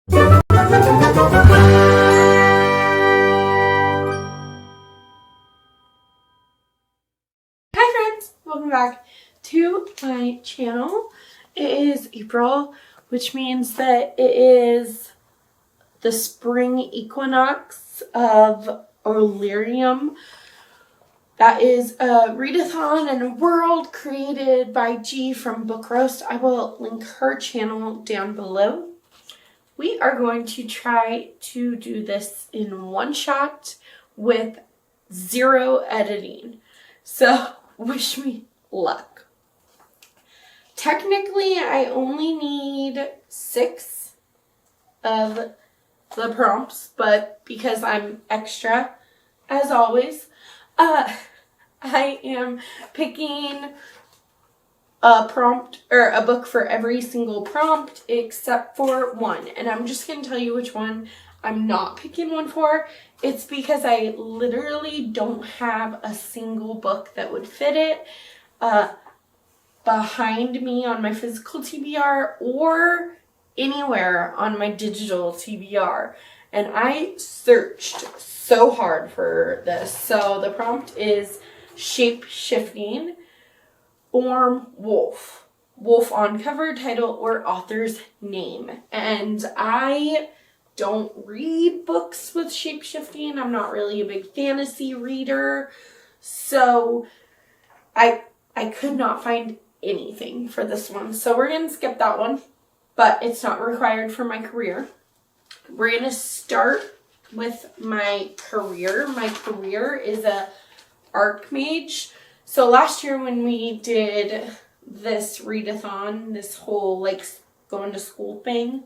Welcome back to my channel. It is April, which means that it is the spring equinox of Olerium. That is a readathon and a world created by G from Book Roast. I will link her channel down below. We are going to try to do this in one shot with 0 editing. So wish me luck. Technically, I only need 6 of the prompts, but because I'm extra, as always, I am picking a prompt or a book for every single prompt except for one. And I'm just going to tell you which one I'm not picking one for. It's because I literally don't have a single book that would fit it behind me on my physical TBR or anywhere on my digital TBR. And I searched so hard for this. So the prompt is shape-shifting, form wolf. Wolf on cover, title, or author's name. And I don't read books with shape-shifting. I'm not really a big fantasy reader. So I could not find anything for this one. So we're going to skip that one. But it's not required for my career. We're going to start with my career. My career is a Archmage. So last year when we did this readathon, this whole like going to school thing,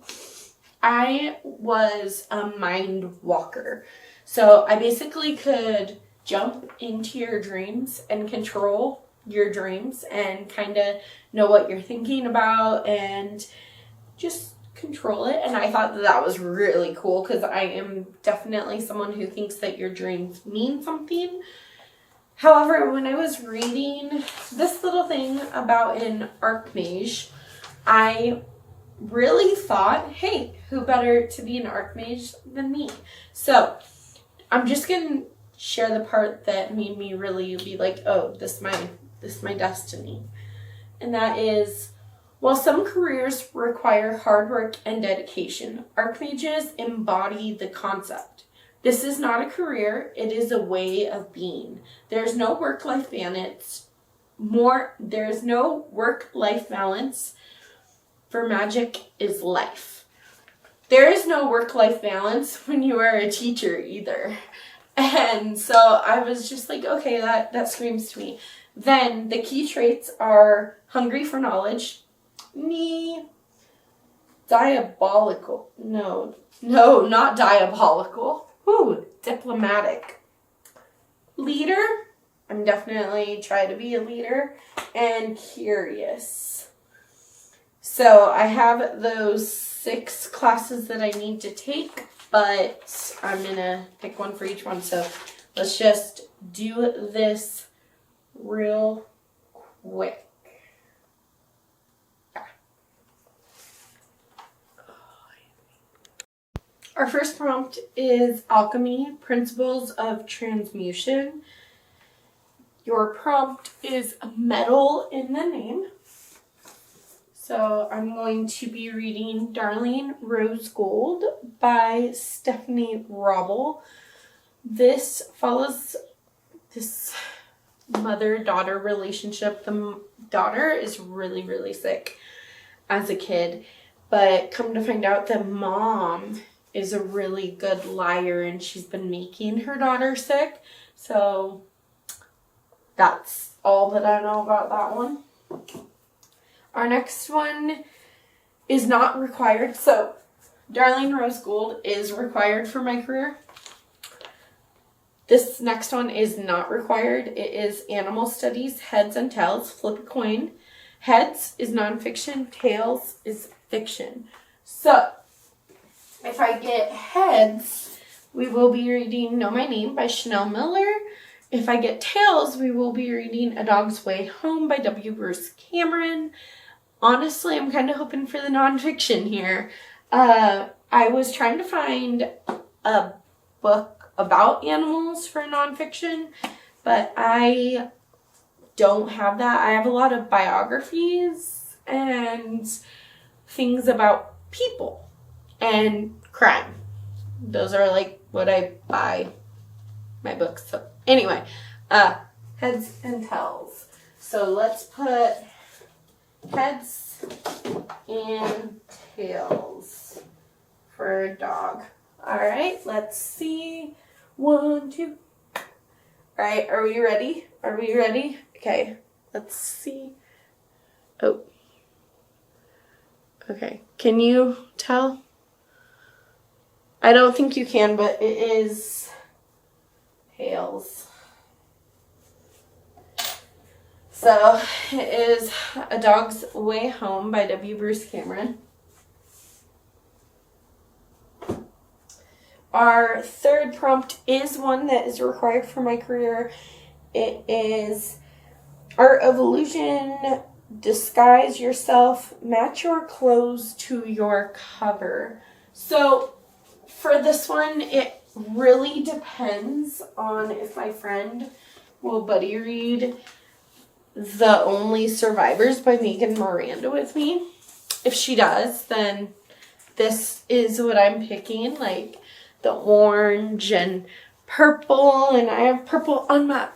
I was a mind walker. So I basically could jump into your dreams and control your dreams and kind of know what you're thinking about and just control it. And I thought that was really cool because I am definitely someone who thinks that your dreams mean something. However, when I was reading this little thing about an Archmage, I really thought, hey, who better to be an Archmage than me? So I'm just going to share the part that made me really be like, oh, this is my destiny. And that is, while some careers require hard work and dedication, Archmages embody the concept. This is not a career, it is a way of being. There's no work-life balance. There's no work-life balance, for magic is life. There is no work-life balance when you are a teacher either. And so I was just like, okay, that screams to me. Then the key traits are hungry for knowledge, diabolical. No, not diabolical. Ooh, diplomatic. Leader. I'm definitely trying to be a leader. And curious. So I have those 6 classes that I need to take, but I'm going to pick one for each one. So let's just do this real quick. Our first prompt is Alchemy, Principles of Transmutation. Your prompt is metal in the name. So I'm going to be reading Darling Rose Gold by Stephanie Robble. This follows this mother-daughter relationship. The daughter is really, really sick as a kid, but come to find out that mom is a really good liar and she's been making her daughter sick. So that's all that I know about that one. Our next one is not required. So Darling Rose Gold is required for my career. This next one is not required. It is Animal Studies, Heads and Tails, Flip a Coin. Heads is nonfiction, Tails is fiction. So if I get heads, we will be reading Know My Name by Chanel Miller. If I get tails, we will be reading A Dog's Way Home by W. Bruce Cameron. Honestly, I'm kind of hoping for the nonfiction here. I I was trying to find a book about animals for nonfiction, but I don't have that. I have a lot of biographies and things about people and crime. Those are like what I buy my books. So anyway, heads and tails. So let's put heads and tails for a dog. All right, let's see. 1, 2. All right, are we ready? Are we ready? Okay, let's see. Oh. Okay, can you tell? I don't think you can, but it is tails. So, it is A Dog's Way Home by W. Bruce Cameron. Our third prompt is one that is required for my career. It is Art of Illusion, disguise yourself, match your clothes to your cover. So for this one, it really depends on if my friend will buddy read The Only Survivors by Megan Miranda with me. If she does, then this is what I'm picking, like the orange and purple, and I have purple on my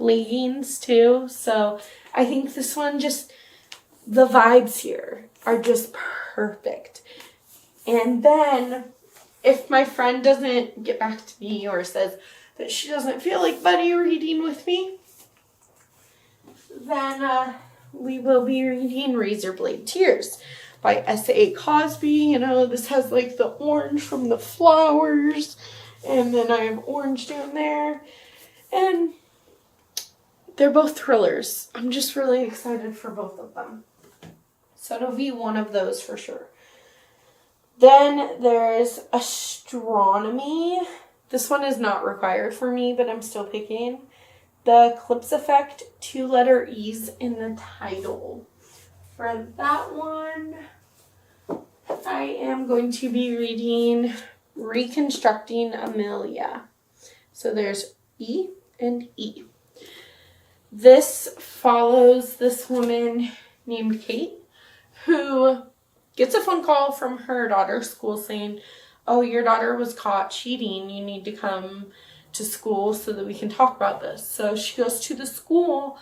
leggings too. So I think this one, just the vibes here are just perfect. And then if my friend doesn't get back to me or says that she doesn't feel like buddy reading with me, then we will be reading Razorblade Tears by S.A. Cosby. You know, this has like the orange from the flowers, and then I have orange down there, and they're both thrillers. I'm just really excited for both of them. So it'll be one of those for sure. Then there's Astronomy. This one is not required for me, but I'm still picking. The Eclipse Effect, 2-letter E's in the title. For that one, I am going to be reading Reconstructing Amelia. So there's E and E. This follows this woman named Kate who gets a phone call from her daughter's school saying, oh, your daughter was caught cheating. You need to come to school so that we can talk about this. So she goes to the school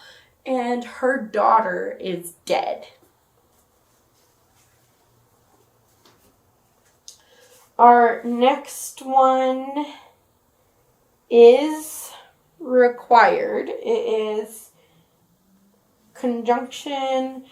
and her daughter is dead. Our next one is required. It is conjunction,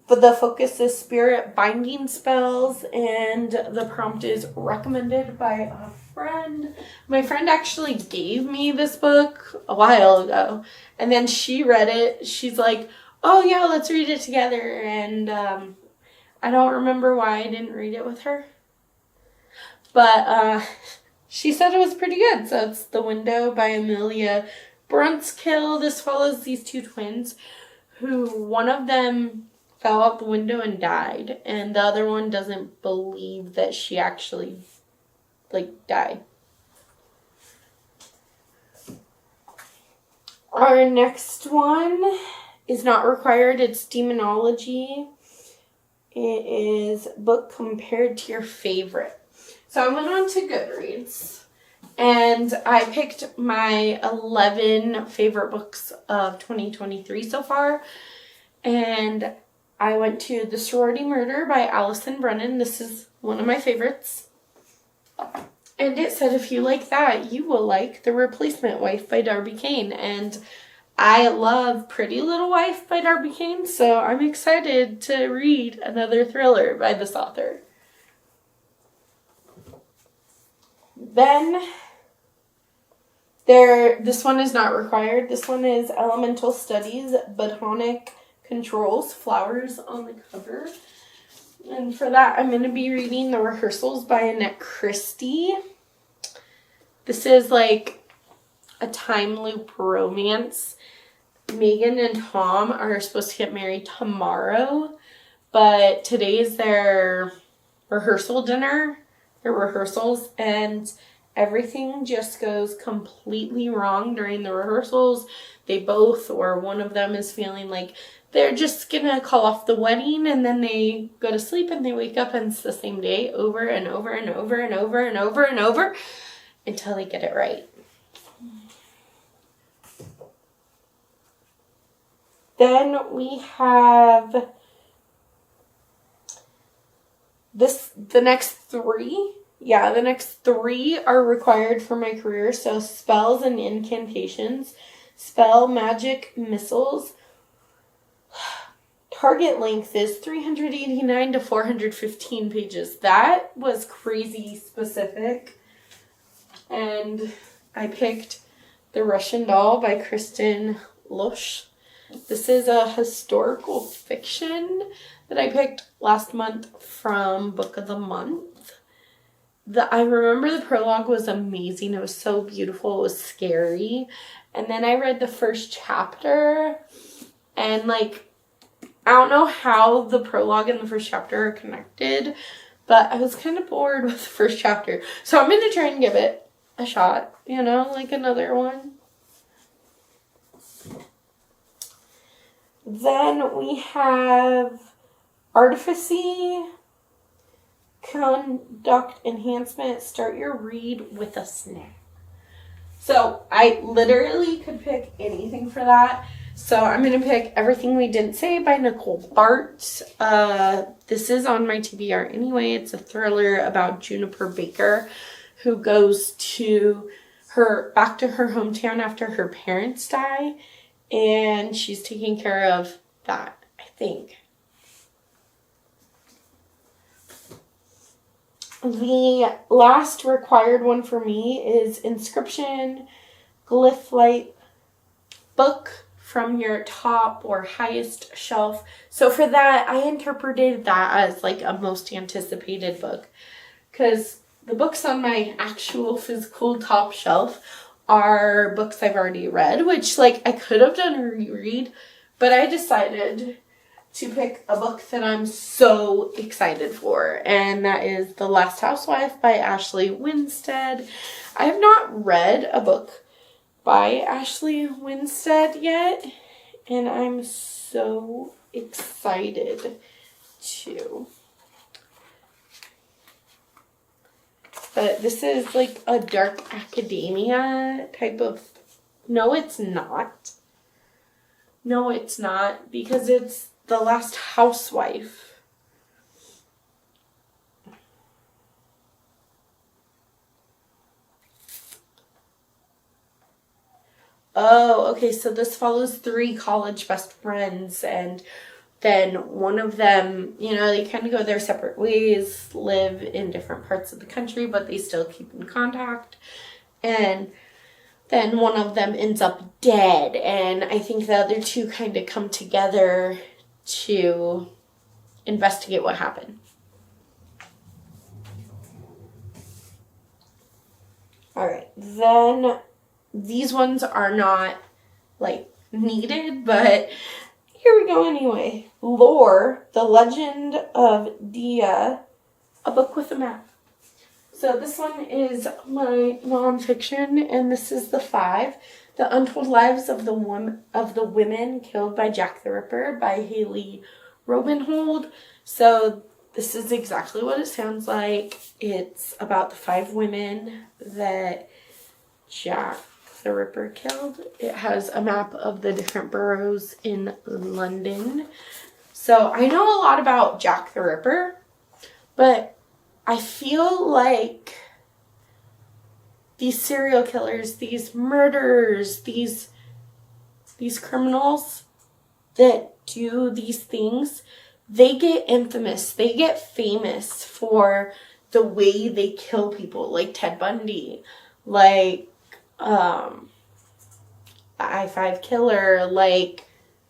but the focus is spirit binding spells, and the prompt is recommended by a friend. My friend actually gave me this book a while ago, and then she read it. She's like, oh yeah, let's read it together, and I don't remember why I didn't read it with her. But she said it was pretty good. So it's The Window by Amelia Brunskill. This follows these two twins who, one of them fell out the window and died, and the other one doesn't believe that she actually, died. Our next one is not required. It's Demonology. It is book compared to your favorite. So I went on to Goodreads, and I picked my 11 favorite books of 2023 so far, and I went to The Sorority Murder by Allison Brennan. This is one of my favorites. And it said if you like that, you will like The Replacement Wife by Darby Kane. And I love Pretty Little Wife by Darby Kane, so I'm excited to read another thriller by this author. Then this one is not required. This one is Elemental Studies, Botanic Controls, flowers on the cover. And for that, I'm going to be reading The Rehearsals by Annette Christie. This is like a time loop romance. Megan and Tom are supposed to get married tomorrow, but today is their rehearsal dinner, their rehearsals, and everything just goes completely wrong during the rehearsals. They both, or one of them, is feeling like they're just gonna call off the wedding, and then they go to sleep and they wake up and it's the same day over and over and over and over and over and over until they get it right. Then we have the next three. Yeah, the next three are required for my career. So spells and incantations, spell magic missiles. Target length is 389 to 415 pages. That was crazy specific. And I picked The Russian Doll by Kristen Lush. This is a historical fiction that I picked last month from Book of the Month. I remember the prologue was amazing. It was so beautiful. It was scary. And then I read the first chapter, and like, I don't know how the prologue and the first chapter are connected, but I was kind of bored with the first chapter. So I'm going to try and give it a shot, like another one. Then we have Artifice, Conduct Enhancement, Start Your Read with a Snack. So I literally could pick anything for that. So I'm going to pick Everything We Didn't Say by Nicole Bart. This is on my TBR anyway. It's a thriller about Juniper Baker, who goes back to her hometown after her parents die. And she's taking care of that, I think. The last required one for me is Inscription, Glyphlight, Book from Your Top or Highest Shelf. So for that, I interpreted that as like a most anticipated book, because the books on my actual physical top shelf are books I've already read, which like I could have done a reread, but I decided to pick a book that I'm so excited for, and that is The Last Housewife by Ashley Winstead. I have not read a book by Ashley Winstead yet, and I'm so excited to. But this is like a dark academia type of... No, it's not. No, it's not, because it's The Last Housewife. Oh, okay, so this follows 3 college best friends, and then one of them, they kind of go their separate ways, live in different parts of the country, but they still keep in contact. And then one of them ends up dead, and I think the other 2 kind of come together to investigate what happened. All right, then these ones are not like needed, but here we go anyway. Lore, The Legend of Dia, a book with a map. So this one is my nonfiction, and this is the 5. The Untold Lives of the Women Killed by Jack the Ripper by Haley Robenhold. So this is exactly what it sounds like. It's about the 5 women that Jack the Ripper killed. It has a map of the different boroughs in London. So I know a lot about Jack the Ripper, but I feel like these serial killers, these murderers, these criminals that do these things, they get infamous. They get famous for the way they kill people, like Ted Bundy, like the I-5 killer, like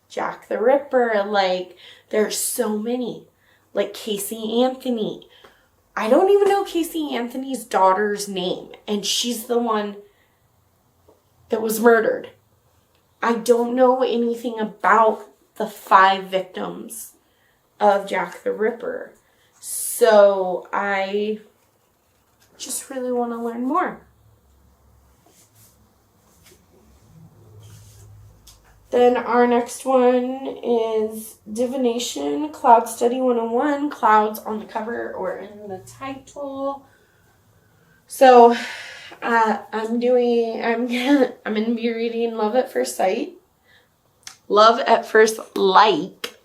Jack the Ripper, like there's so many, like Casey Anthony. I don't even know Casey Anthony's daughter's name, and she's the one that was murdered. I don't know anything about the 5 victims of Jack the Ripper. So I just really want to learn more. Then our next one is Divination, Cloud Study 101, clouds on the cover or in the title. So I'm going to be reading Love at First Sight. Love at First Like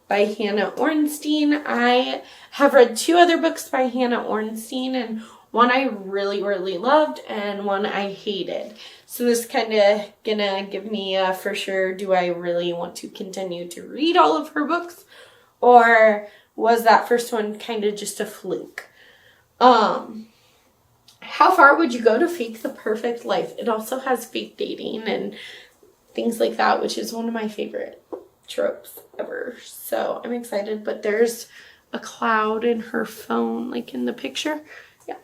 by Hannah Ornstein. I have read 2 other books by Hannah Ornstein, and one I really, really loved and one I hated. So this kind of gonna give me a for sure, do I really want to continue to read all of her books? Or was that first one kind of just a fluke? How far would you go to fake the perfect life? It also has fake dating and things like that, which is one of my favorite tropes ever. So I'm excited, but there's a cloud in her phone, like in the picture. Yeah.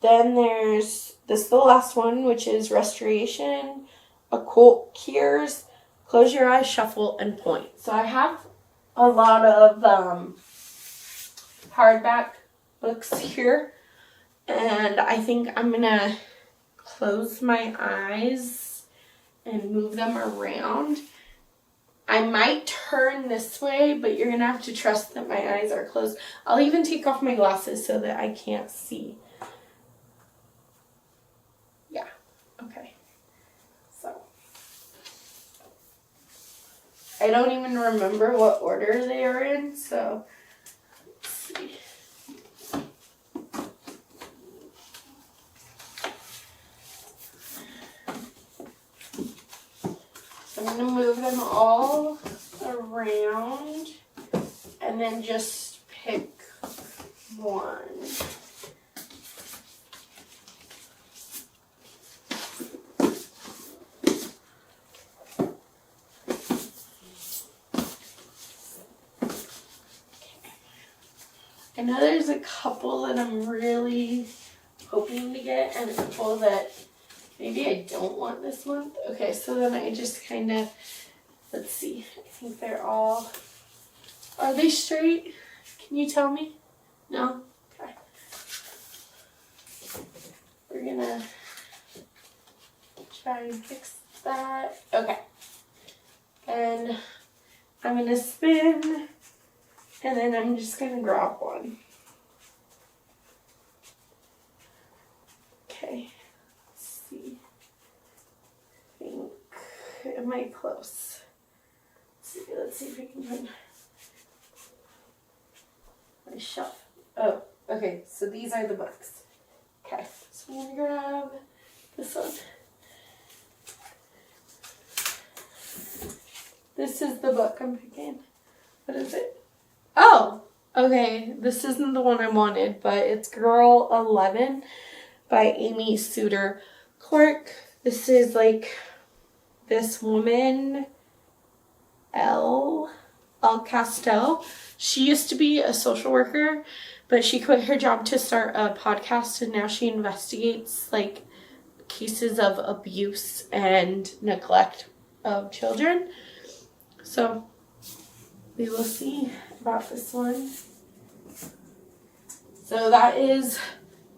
Then there's this, the last one, which is Restoration, Occult Cures, Close Your Eyes, Shuffle, and Point. So I have a lot of hardback books here, and I think I'm going to close my eyes and move them around. I might turn this way, but you're going to have to trust that my eyes are closed. I'll even take off my glasses so that I can't see. Yeah, okay. So, I don't even remember what order they are in, so let's see. I'm going to move them all around and then just pick one. I know there's a couple that I'm really hoping to get and a couple that maybe I don't want this month. Okay, so then I just kind of, let's see. I think they're all, are they straight? Can you tell me? No? Okay. We're going to try and fix that. Okay. And I'm going to spin, and then I'm just going to grab one. Okay. Am I close? Let's see if we can find my shelf. Oh, okay, so these are the books. Okay, so I'm gonna grab this one. This is the book I'm picking. What is it? Oh, okay, this isn't the one I wanted, but it's Girl 11 by Amy Suter Clark. This is like this woman, Elle Castell. She used to be a social worker, but she quit her job to start a podcast, and now she investigates like cases of abuse and neglect of children. So we will see about this one. So that is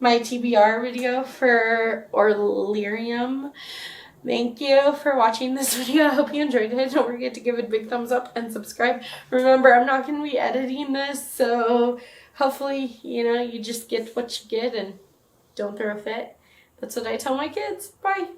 my TBR video for Orlyrium. Thank you for watching this video. I hope you enjoyed it. Don't forget to give it a big thumbs up and subscribe. Remember, I'm not going to be editing this, so hopefully, you just get what you get and don't throw a fit. That's what I tell my kids. Bye.